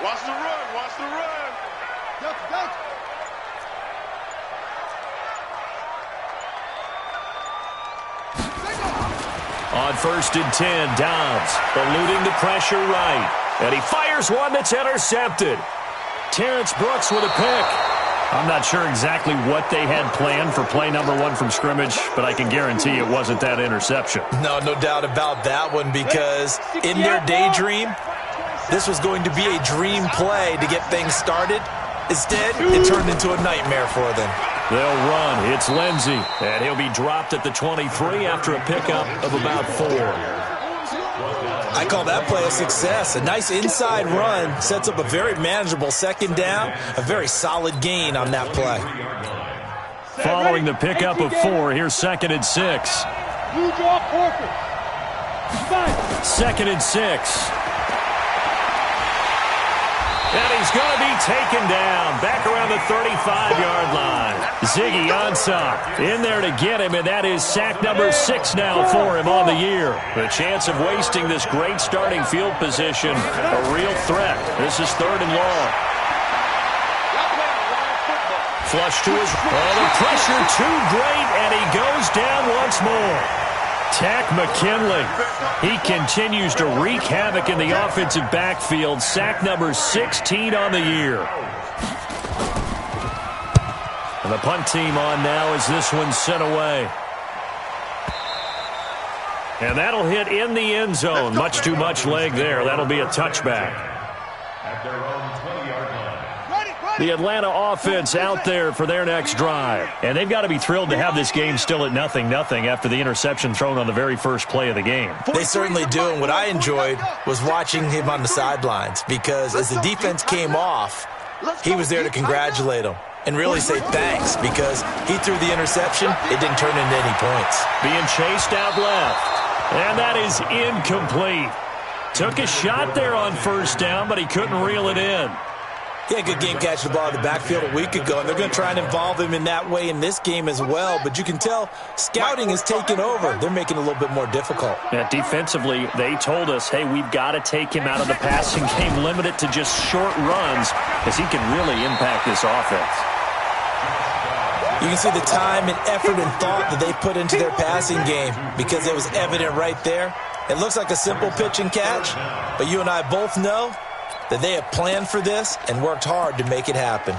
Watch the run. Watch the run. On 1st and 10, Dobbs eluding the pressure right. And he fires one that's intercepted. Terrence Brooks with a pick. I'm not sure exactly what they had planned for play number 1 from scrimmage, but I can guarantee it wasn't that interception. No doubt about that one, because in their daydream, this was going to be a dream play to get things started. Instead, it turned into a nightmare for them. They'll run. It's Lindsey, and he'll be dropped at the 23 after a pickup of about 4. I call that play a success. A nice inside run sets up a very manageable second down, a very solid gain on that play. Following the pickup of 4, here's 2nd and 6. 2nd and 6. And he's going to be taken down back around the 35-yard line. Ziggy Ansah in there to get him, and that is sack number 6 now for him on the year. The chance of wasting this great starting field position, a real threat. This is 3rd and long. Flush to his... Oh, the pressure too great, and he goes down once more. Tack McKinley. He continues to wreak havoc in the offensive backfield. Sack number 16 on the year. And the punt team on now as this one's sent away. And that'll hit in the end zone. Much too much leg there. That'll be a touchback. At their own 20-yard line. The Atlanta offense out there for their next drive. And they've got to be thrilled to have this game still at 0-0 after the interception thrown on the very first play of the game. They certainly do, and what I enjoyed was watching him on the sidelines, because as the defense came off, he was there to congratulate them and really say thanks, because he threw the interception. It didn't turn into any points. Being chased out left. And that is incomplete. Took a shot there on 1st down, but he couldn't reel it in. He had a good game catching the ball in the backfield a week ago, and they're going to try and involve him in that way in this game as well. But you can tell scouting is taking over. They're making it a little bit more difficult. Yeah, defensively, they told us, hey, we've got to take him out of the passing game, limit it to just short runs, because he can really impact this offense. You can see the time and effort and thought that they put into their passing game, because it was evident right there. It looks like a simple pitch and catch, but you and I both know that they have planned for this and worked hard to make it happen.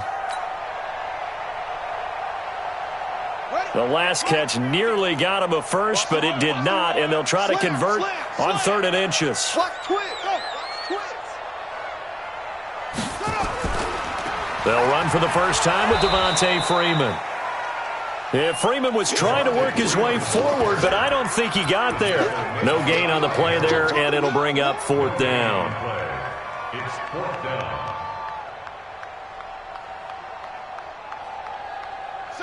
The last catch nearly got him a first, but it did not, and they'll try to convert on 3rd and inches. They'll run for the first time with Devontae Freeman. Yeah, Freeman was trying to work his way forward, but I don't think he got there. No gain on the play there, and it'll bring up 4th down. It's 4th down.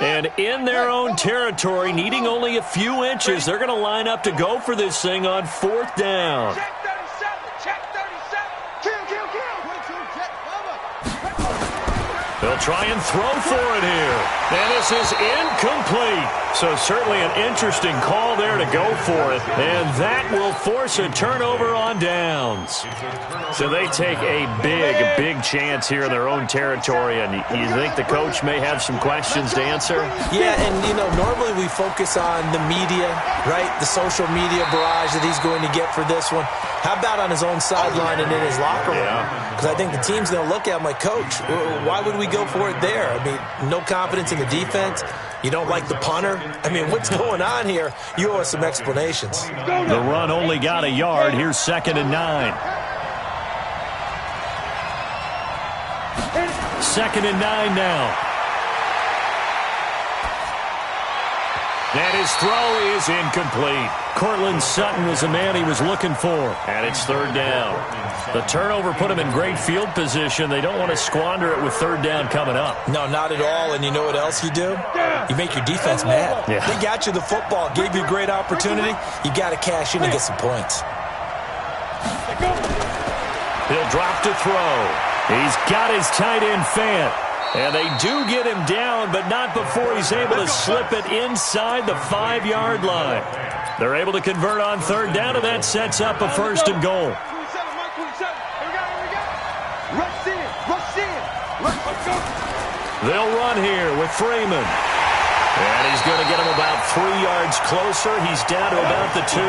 And in their own territory, needing only a few inches, they're going to line up to go for this thing on 4th down. Check 37. Check 37. Kill. They'll try and throw for it here. And this is incomplete. So certainly an interesting call there to go for it. And that will force a turnover on downs. So they take a big chance here in their own territory. And you think the coach may have some questions to answer? Yeah, and, normally we focus on the media, right? The social media barrage that he's going to get for this one. How about on his own sideline and in his locker room? Because I think the team's going to look at him like, Coach, why would we go for it there? I mean, no confidence in the defense. You don't like the punter? I mean, what's going on here? You owe us some explanations. The run only got a yard. Here's 2nd and 9. 2nd and 9 now. And his throw is incomplete. Cortland Sutton was the man he was looking for. And it's 3rd down. The turnover put him in great field position. They don't want to squander it with 3rd down coming up. No, not at all. And you know what else you do? You make your defense mad. Yeah. They got you the football, gave you a great opportunity. You got to cash in and get some points. He'll drop to throw. He's got his tight end Fant. And they do get him down, but not before he's able to slip it inside the 5-yard line. They're able to convert on 3rd down, and that sets up a 1st and goal. Rush in. They'll run here with Freeman. And he's going to get him about 3 yards closer. He's down to about the 2.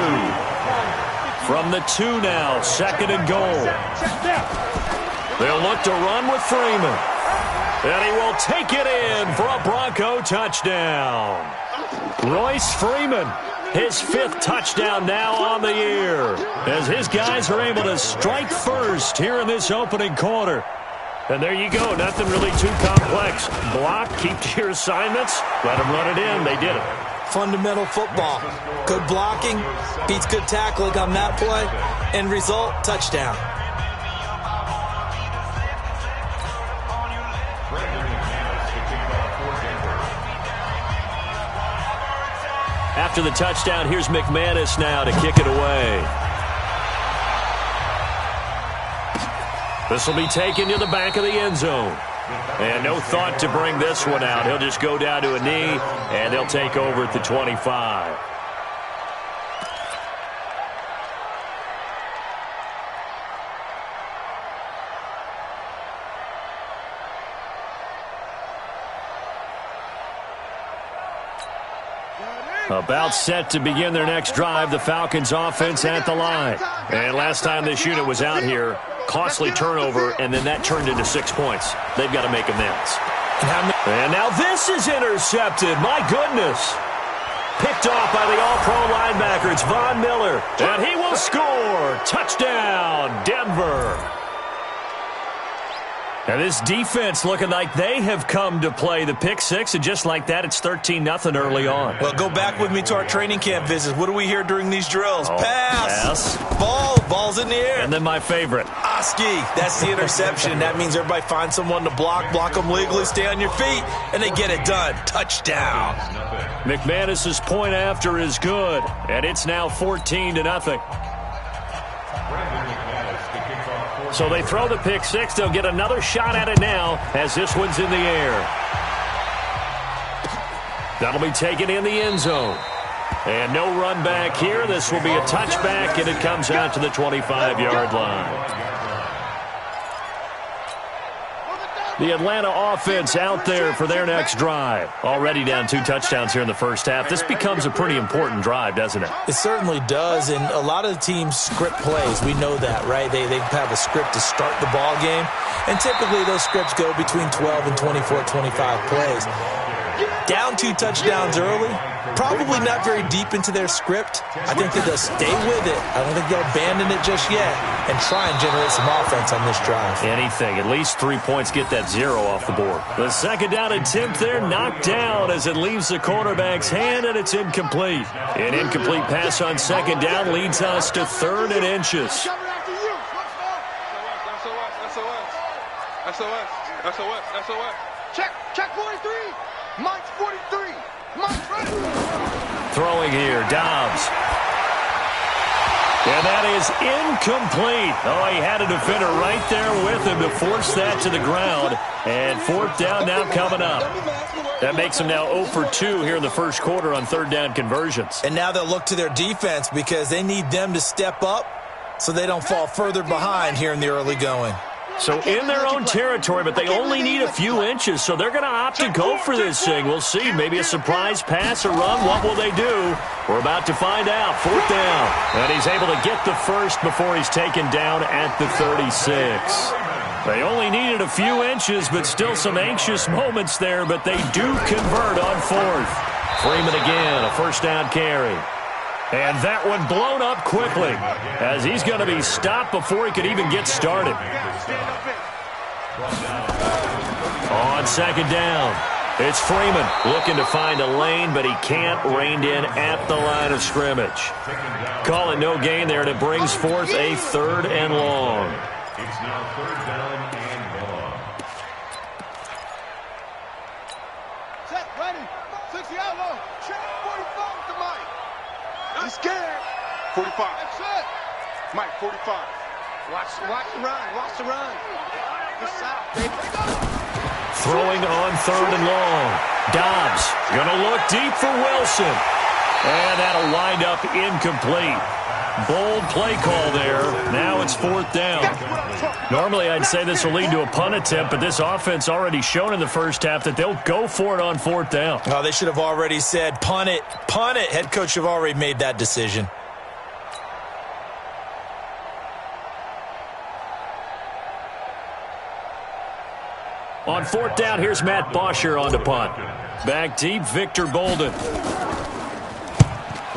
From the 2 now, 2nd and goal. They'll look to run with Freeman. And he will take it in for a Bronco touchdown. Royce Freeman, his 5th touchdown now on the year, as his guys are able to strike first here in this opening quarter. And there you go, nothing really too complex. Block, keep to your assignments, let them run it in. They did it. Fundamental football. Good blocking, beats good tackling on that play. End result, touchdown. After the touchdown, here's McManus now to kick it away. This will be taken to the back of the end zone. And no thought to bring this one out. He'll just go down to a knee, and they'll take over at the 25. About set to begin their next drive, the Falcons offense at the line. And last time this unit was out here, costly turnover, and then that turned into 6 points. They've got to make amends. And now this is intercepted. My goodness. Picked off by the all-pro linebacker. It's Von Miller. And he will score. Touchdown, Denver. And this defense looking like they have come to play the pick six, and just like that, it's 13-0 early on. Well, go back with me to our training camp visits. What do we hear during these drills? Pass. Ball's in the air. And then my favorite. Oski, that's the interception. That means everybody finds someone to block them legally, stay on your feet, and they get it done. Touchdown. McManus's point after is good, and it's now 14-0. So they throw the pick six. They'll get another shot at it now as this one's in the air. That'll be taken in the end zone. And no run back here. This will be a touchback, and it comes out to the 25-yard line. The Atlanta offense out there for their next drive. Already down 2 touchdowns here in the first half. This becomes a pretty important drive, doesn't it? It certainly does, and a lot of the teams script plays. We know that, right? They have a script to start the ball game, and typically those scripts go between 12 and 24, 25 plays. Down 2 touchdowns early, probably not very deep into their script. I think that they'll stay with it. I don't think they'll abandon it just yet and try and generate some offense on this drive. Anything. At least 3 points, get that 0 off the board. The second down attempt there knocked down as it leaves the quarterback's hand, and it's incomplete. An incomplete pass on second down leads us to 3rd and inches. SOS. Check 43. Mike's 43. Mike's ready. Throwing here, Dobbs. And that is incomplete. Oh, he had a defender right there with him to force that to the ground. And 4th down now coming up. That makes him now 0 for 2 here in the first quarter on 3rd down conversions. And now they'll look to their defense because they need them to step up so they don't fall further behind here in the early going. So in their own territory, but they only need a few inches, so they're going to opt to go for this thing. We'll see. Maybe a surprise pass or run. What will they do? We're about to find out. 4th down. And he's able to get the first before he's taken down at the 36. They only needed a few inches, but still some anxious moments there, but they do convert on 4th. Freeman again, a 1st down carry. And that one blown up quickly as he's going to be stopped before he could even get started. On 2nd down, it's Freeman looking to find a lane, but he can't, reined in at the line of scrimmage. Call it no gain there, and it brings forth a 3rd and long. It's now 3rd down and long. Set, ready. 60 out low. Check 45 to Mike. He's scared. 45. That's it. Mike, 45. Watch the run. Good side, baby. Throwing on 3rd and long. Dobbs going to look deep for Wilson. And that'll wind up incomplete. Bold play call there. Now it's 4th down. Normally I'd say this will lead to a punt attempt, but this offense already shown in the first half that they'll go for it on 4th down. Oh, they should have already said, punt it, punt it. Head coach should have already made that decision. On 4th down, here's Matt Bosher on to punt. Back deep, Victor Bolden.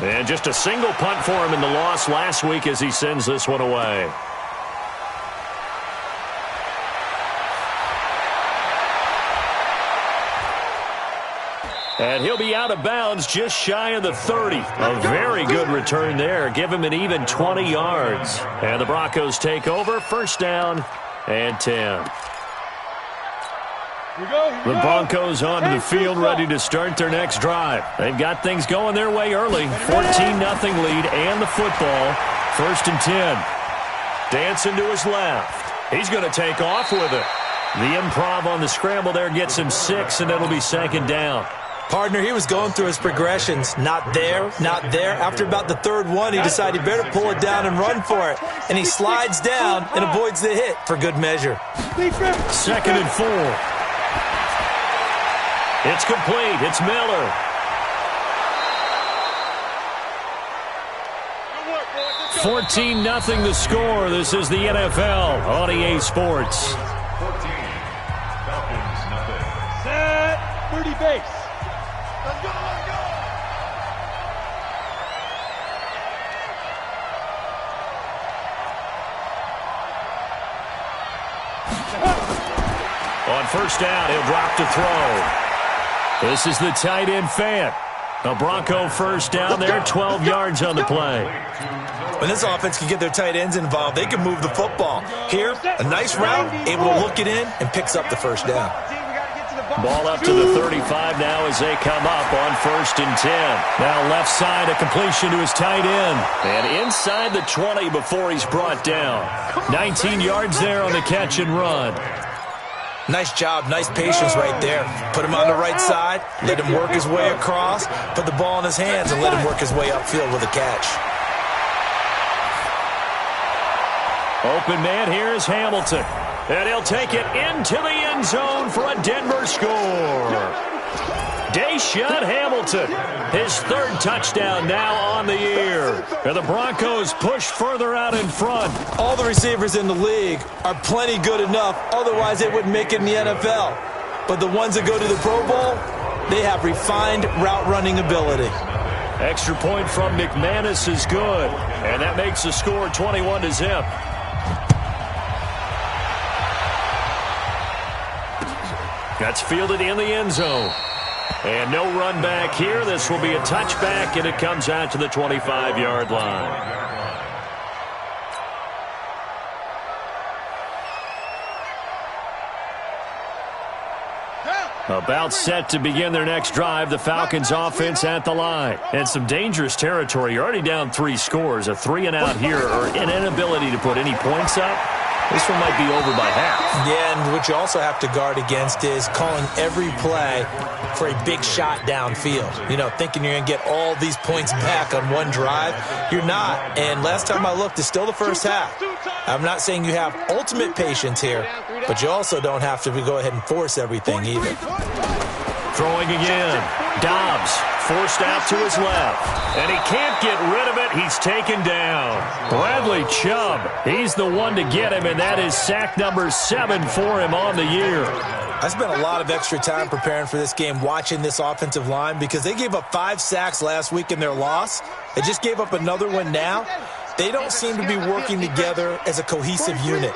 And just a single punt for him in the loss last week as he sends this one away. And he'll be out of bounds just shy of the 30. A very good return there. Give him an even 20 yards. And the Broncos take over. 1st down and 10. The Broncos onto the field ready to start their next drive. They've got things going their way early. 14-0 lead and the football. 1st and 10. Dancing to his left. He's going to take off with it. The improv on the scramble there gets him 6, and it'll be 2nd down. Partner, he was going through his progressions. Not there, not there. After about the 3rd one, he decided he better pull it down and run for it. And he slides down and avoids the hit for good measure. 2nd and 4. It's complete. It's Miller. 14-0 the score. This is the NFL on EA Sports. 14. Falcons, nothing. Set. 30 base. Let's go, let's go. On 1st down, he'll drop to throw. This is the tight end Fant. A Bronco 1st down there, 12 yards on the play. When this offense can get their tight ends involved, they can move the football. Here, a nice route, able to hook it in, and picks up the 1st down. Ball up to the 35 now as they come up on 1st and 10. Now left side, a completion to his tight end. And inside the 20 before he's brought down. 19 yards there on the catch and run. Nice job, nice patience right there. Put him on the right side, let him work his way across, put the ball in his hands, and let him work his way upfield with a catch. Open man, here is Hamilton. And he'll take it into the end zone for a Denver score. Deshaun Hamilton, his 3rd touchdown now on the year. And the Broncos push further out in front. All the receivers in the league are plenty good enough, otherwise they wouldn't make it in the NFL. But the ones that go to the Pro Bowl, they have refined route running ability. Extra point from McManus is good. And that makes the score 21-0. That's fielded in the end zone. And no run back here. This will be a touchback, and it comes out to the 25-yard line. About set to begin their next drive, the Falcons offense at the line. And some dangerous territory. You're already down 3 scores. A 3-and-out here or an inability to put any points up. This one might be over by half. Yeah, and what you also have to guard against is calling every play for a big shot downfield. You know, thinking you're going to get all these points back on one drive. You're not. And last time I looked, it's still the first half. I'm not saying you have ultimate patience here, but you also don't have to go ahead and force everything either. Throwing again. Dobbs forced out to his left. And he can't get rid of it. He's taken down. Bradley Chubb, he's the one to get him, and that is sack number 7 for him on the year. I spent a lot of extra time preparing for this game watching this offensive line because they gave up 5 sacks last week in their loss. They just gave up another one now. They don't seem to be working together as a cohesive unit.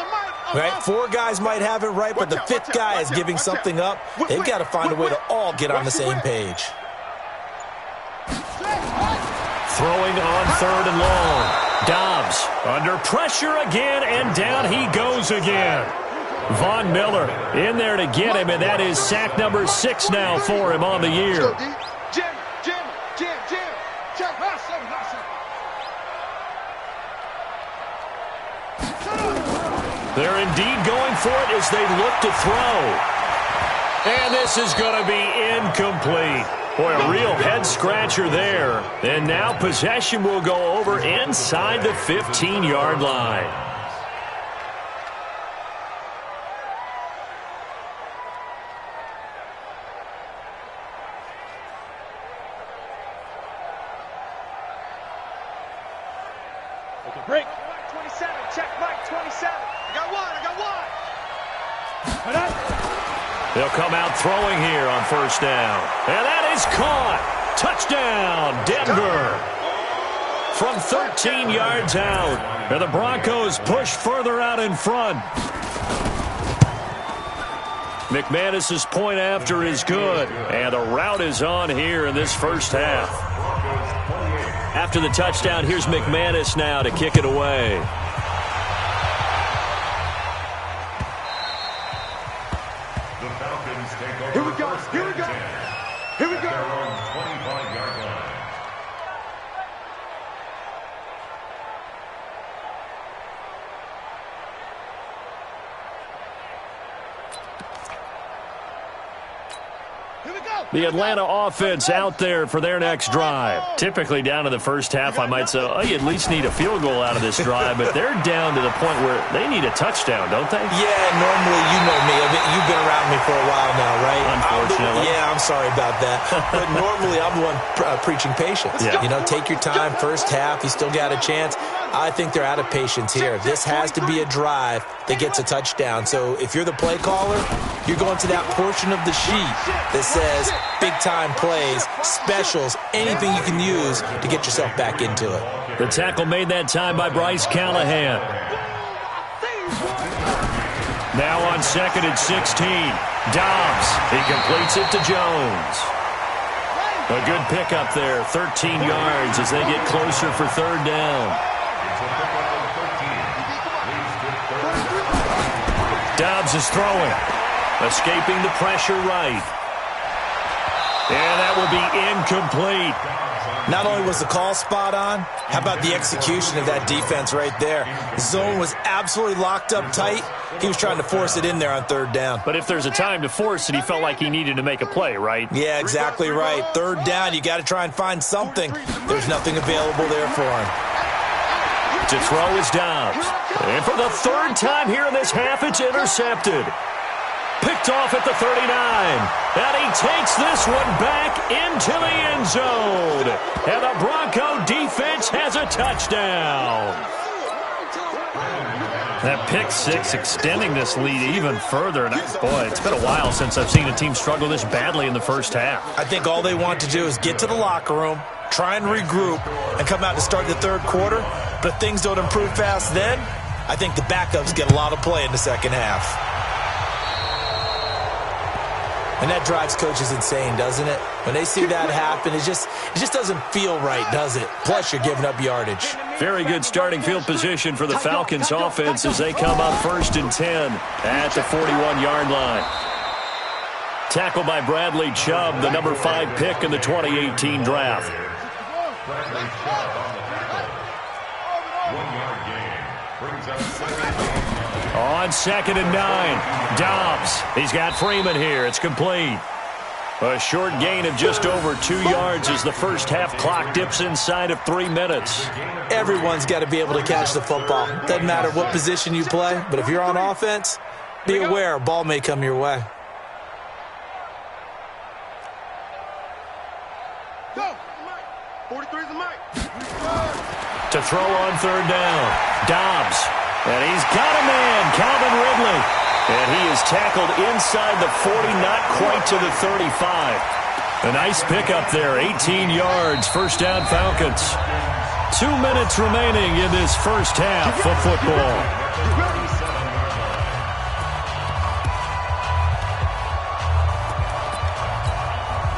Right? 4 guys might have it right, but the 5th guy is giving something up. They've got to find a way to all get on the same page. Throwing on 3rd and long. Dobbs under pressure again, and down he goes again. Von Miller in there to get him, and that is sack number 6 now for him on the year. They're indeed going for it as they look to throw. And this is going to be incomplete. Boy, a real head-scratcher there. And now possession will go over inside the 15-yard line. Break. Mike 27. Check Mike 27. I got one. They'll come out throwing here on first down. And that is caught. Touchdown, Denver. From 13 yards out. And the Broncos push further out in front. McManus's point after is good. And the route is on here in this first half. After the touchdown, here's McManus now to kick it away. The Falcons take over. Here we go. 25-yard line. The Atlanta offense out there for their next drive. Typically down to the first half, I might say, oh, you at least need a field goal out of this drive, but they're down to the point where they need a touchdown, don't they? Yeah, normally, you know me. I mean, you've been around me for a while now, right? Unfortunately. I'm sorry about that. But normally, I'm the one preaching patience. Yeah. You know, take your time. First half, you still got a chance. I think they're out of patience here. This has to be a drive that gets a touchdown. So if you're the play caller, you're going to that portion of the sheet that says big-time plays, specials, anything you can use to get yourself back into it. The tackle made that time by Bryce Callahan. Now on 2nd and 16. Dobbs. He completes it to Jones. A good pickup there. 13 yards as they get closer for third down. Dobbs is throwing. Escaping the pressure right. And that will be incomplete. Not only was the call spot on, how about the execution of that defense right there? The zone was absolutely locked up tight. He was trying to force it in there on third down. But if there's a time to force it, he felt like he needed to make a play, right? Yeah, exactly right. Third down, you got to try and find something. There's nothing available there for him. To throw is Dobbs. And for the third time here in this half, it's intercepted. Picked off at the 39. And he takes this one back into the end zone. And the Bronco defense has a touchdown. That pick six extending this lead even further. And boy, it's been a while since I've seen a team struggle this badly in the first half. I think all they want to do is get to the locker room, try and regroup, and come out to start the third quarter. But if things don't improve fast then, I think the backups get a lot of play in the second half. And that drives coaches insane, doesn't it? When they see that happen, it just doesn't feel right, does it? Plus, you're giving up yardage. Very good starting field position for the Falcons offense as they come up 1st and 10 at the 41-yard line. Tackled by Bradley Chubb, the number 5 pick in the 2018 draft. Bradley Chubb on the tackle. 1-yard gain. Brings up 7. On 2nd and 9, Dobbs. He's got Freeman here. It's complete. A short gain of just over 2 yards as the first half clock dips inside of 3 minutes. Everyone's got to be able to catch the football. Doesn't matter what position you play, but if you're on offense, be aware a ball may come your way. Go. 43's the mic. To throw on 3rd down, Dobbs. And he's got a man, Calvin Ridley. And he is tackled inside the 40, not quite to the 35. A nice pickup there, 18 yards, first down Falcons. 2 minutes remaining in this first half of football.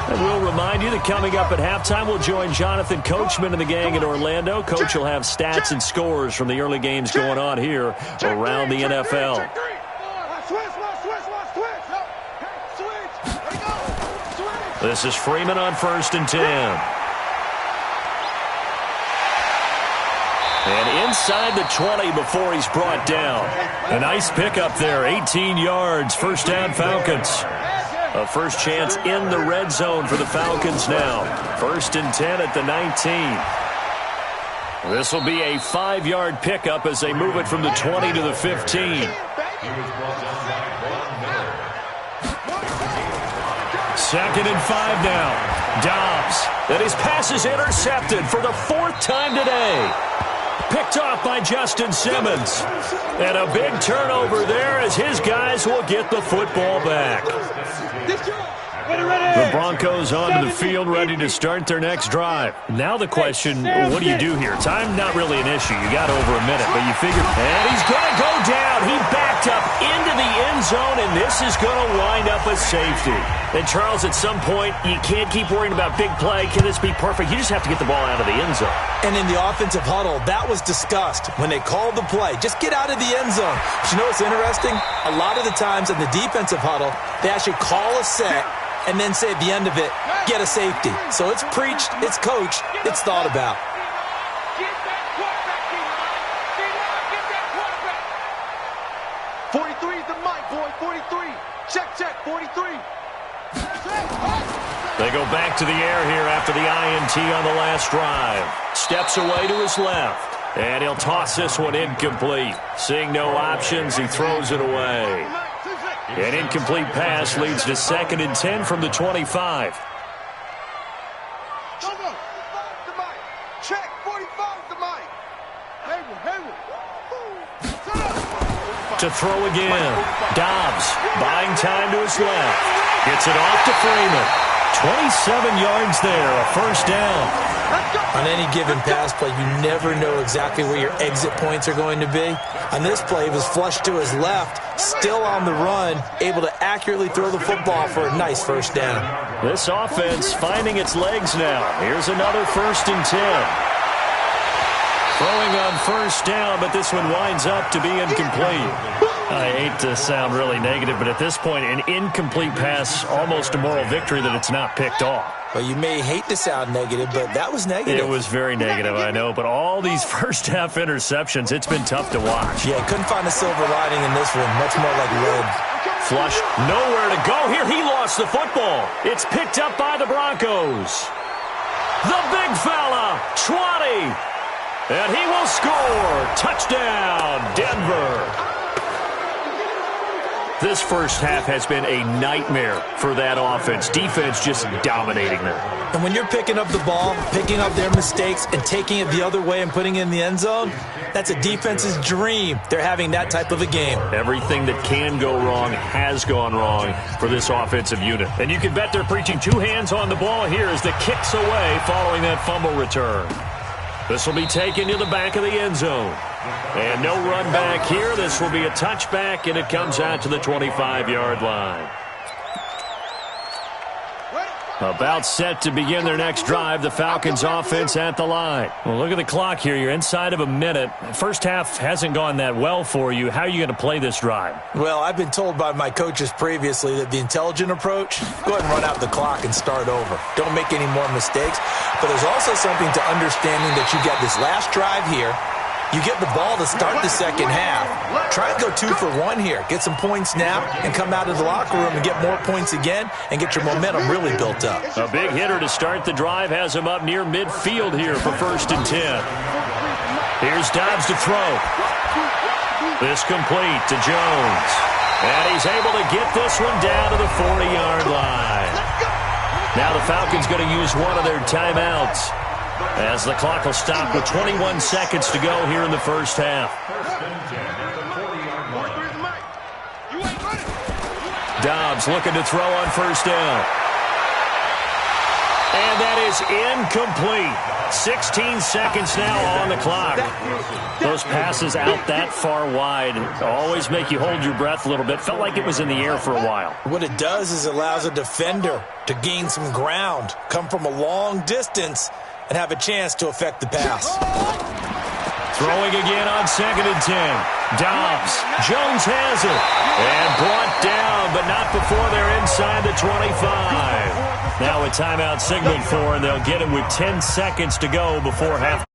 And we'll remind you that coming up at halftime, we'll join Jonathan Coachman and the gang in Orlando. Coach will have stats and scores from the early games going on here around the NFL. This is Freeman on 1st and 10. And inside the 20 before he's brought down. A nice pickup there, 18 yards, first down Falcons. A first chance in the red zone for the Falcons now. 1st and 10 at the 19. This will be a 5-yard pickup as they move it from the 20 to the 15. 2nd and 5 now. Dobbs. And his pass is intercepted for the 4th time today. Picked off by Justin Simmons. And a big turnover there as his guys will get the football back. The Broncos onto the field ready to start their next drive. Now the question, what do you do here? Time not really an issue. You got over a minute, but you figure, and he's going to go down. He backed up into the end zone, and this is going to wind up a safety. And Charles, at some point, you can't keep worrying about big play. Can this be perfect? You just have to get the ball out of the end zone. And in the offensive huddle, that was discussed when they called the play. Just get out of the end zone. But you know what's interesting? A lot of the times in the defensive huddle, they actually call a set and then say at the end of it, get a safety. So it's preached, it's coached, it's thought about. Get that quarterback. 43 is the mic, boy. 43. Check, 43. They go back to the air here after the INT on the last drive. Steps away to his left. And he'll toss this one incomplete. Seeing no options, he throws it away. An incomplete pass leads to 2nd and 10 from the 25. Check, 45 the mic. Hayward. To throw again. Dobbs buying time to his left. Gets it off to Freeman. 27 yards there, a first down. On any given pass play, you never know exactly where your exit points are going to be. On this play, he was flushed to his left, still on the run, able to accurately throw the football for a nice first down. This offense finding its legs now. Here's another 1st and 10. Throwing on first down, but this one winds up to be incomplete. I hate to sound really negative, but at this point, an incomplete pass, almost a moral victory that it's not picked off. Well, you may hate to sound negative, but that was negative. It was very negative, I know, but all these first-half interceptions, it's been tough to watch. Yeah, couldn't find a silver lining in this one, much more like lead. Flush, nowhere to go here. He lost the football. It's picked up by the Broncos. The big fella, 20. And he will score. Touchdown, Denver. This first half has been a nightmare for that offense. Defense just dominating them. And when you're picking up the ball, picking up their mistakes, and taking it the other way and putting it in the end zone, that's a defense's dream. They're having that type of a game. Everything that can go wrong has gone wrong for this offensive unit. And you can bet they're preaching 2 hands on the ball here as the kick's away following that fumble return. This will be taken to the back of the end zone. And no run back here. This will be a touchback, and it comes out to the 25-yard line. About set to begin their next drive, the Falcons offense at the line. Well, look at the clock here. You're inside of a minute. First half hasn't gone that well for you. How are you going to play this drive? Well, I've been told by my coaches previously that the intelligent approach, go ahead and run out the clock and start over. Don't make any more mistakes. But there's also something to understanding that you got this last drive here. You get the ball to start the second half. Try and go 2 for 1 here. Get some points now and come out of the locker room and get more points again and get your momentum really built up. A big hitter to start the drive has him up near midfield here for 1st and 10. Here's Dobbs to throw. This complete to Jones. And he's able to get this one down to the 40-yard line. Now the Falcons going to use one of their timeouts, as the clock will stop with 21 seconds to go here in the first half. Dobbs looking to throw on first down. And that is incomplete. 16 seconds now on the clock. Those passes out that far wide always make you hold your breath a little bit. Felt like it was in the air for a while. What it does is it allows a defender to gain some ground, come from a long distance, and have a chance to affect the pass. Throwing again on 2nd and 10. Dobbs. Jones has it. And brought down, but not before they're inside the 25. Now a timeout signaled for, and they'll get it with 10 seconds to go before half.